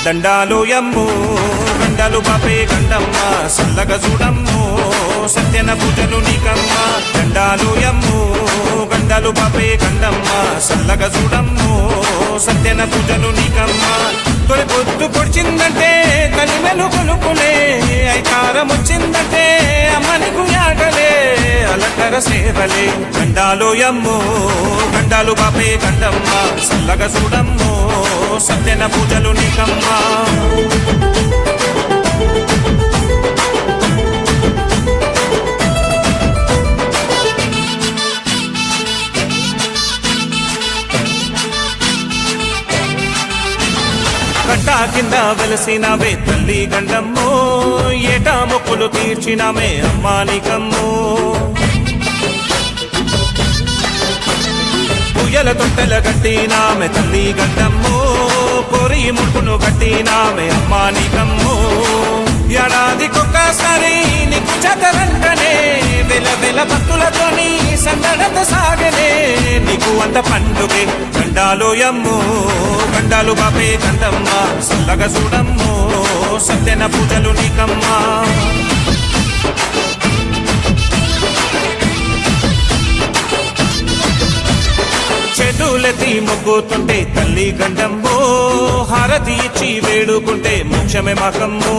దండాలు యమ్ము గండాలు బాపే గండమ్మ సల్లగ చూడమ్ము సత్యన పూజలు నీకమ్మ. దండాలు యమ్ము గండాలు బాపే గండమ్మ సల్లగ చూడమ్ము సత్యన పూజలు నీకమ్మ. తొలి పొద్దు పొడిచిందంటే తల్లి మెలు కొలుపులే, ఐకారం వచ్చిందంటే అమ్మ నీకు యాగలే అలకర సేవలే. దండాలు యమ్ము గండాలు బాపే గండమ్మ సల్లగ చూడమ్ము సత్యన పూజలు నీకమ్మ. కట్టా కింద వెలసినవే తల్లి గండమ్మో, ఏటా మొక్కులు తీర్చినమే అమ్మా నీకమ్మో. పూయల తొట్టెల కట్టినామె తల్లి గండమ్మో, కోరి ముడుపును కట్టినామె అమ్మా నీకమ్మో. ఏడాదికొక్కసారి నీకు చదరంటనే వెల వెల భక్తులతోని సందడత సాగనే నీకు అంత పండుగే. గండాలు యమ్ము గండాలు బాపే గండమ్మ సల్లగ చూడమ్ము సత్యన పూజలు నీకమ్మ. చేతులెత్తి మొక్కుతుంటే తల్లి గండమ్మో, హారతి ఇచ్చి వేడుకుంటే మోక్షమే మాకమ్మో.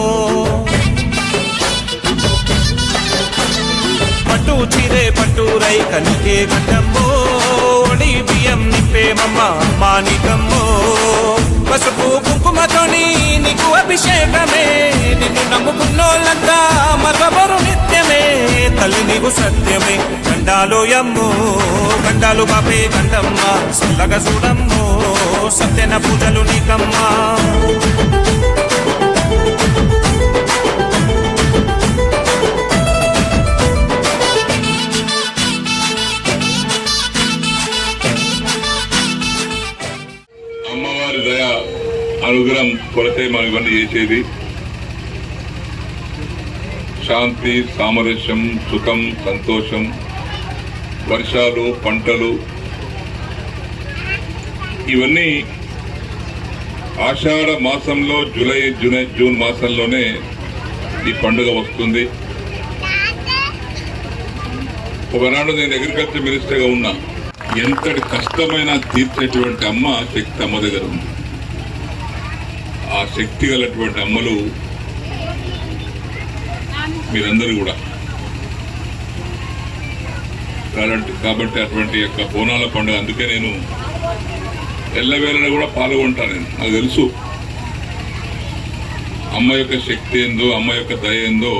పట్టు చీరే పట్టు రైక నీకే గండమ్మో, ఒడి బియ్యం నింపేమమ్మ అమ్మా నీకమ్మో. పసుపు కుంకుమతోని నీకు అభిషేకమే, నిన్ను నమ్ముకున్నోళ్ళంతా మరవరు నిత్యమే తల్లి నీవు సత్యమే. గండాలు యమ్ము గండాలు బాపే గండమ్మ సల్లగ చూడమ్ము సత్యన పూజలు నీకమ్మ. అమ్మవారి దయ అనుగ్రహం కొరతే మనం ఇవన్నీ చేసేది. శాంతి, సామరస్యం, సుఖం, సంతోషం, వర్షాలు, పంటలు, ఇవన్నీ ఆషాఢ మాసంలో జూన్ మాసంలోనే ఈ పండుగ వస్తుంది. ఒకనాడు నేను అగ్రికల్చర్ మినిస్టర్గా ఉన్నా. ఎంతటి కష్టమైనా తీర్చేటువంటి అమ్మ శక్తి అమ్మ దగ్గర ఉంది. ఆ శక్తి గలటువంటి అమ్మలు మీరందరూ కూడా కాబట్టి అటువంటి యొక్క బోనాల పండుగ అందుకే నేను ఎల్లవేళలో కూడా పాల్గొంటాను. నాకు తెలుసు అమ్మ యొక్క శక్తి ఏందో, అమ్మ యొక్క దయ ఏందో.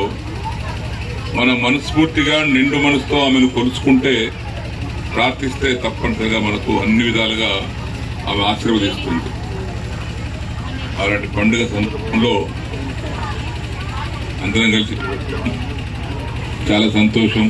మనం మనస్ఫూర్తిగా నిండు మనసుతో ఆమెను కొలుచుకుంటే, ప్రార్థిస్తే తప్పనిసరిగా మనకు అన్ని విధాలుగా ఆమె ఆశీర్వదిస్తుంది. అలాంటి పండుగ సందర్భంలో అందరం కలిసి చాలా సంతోషం.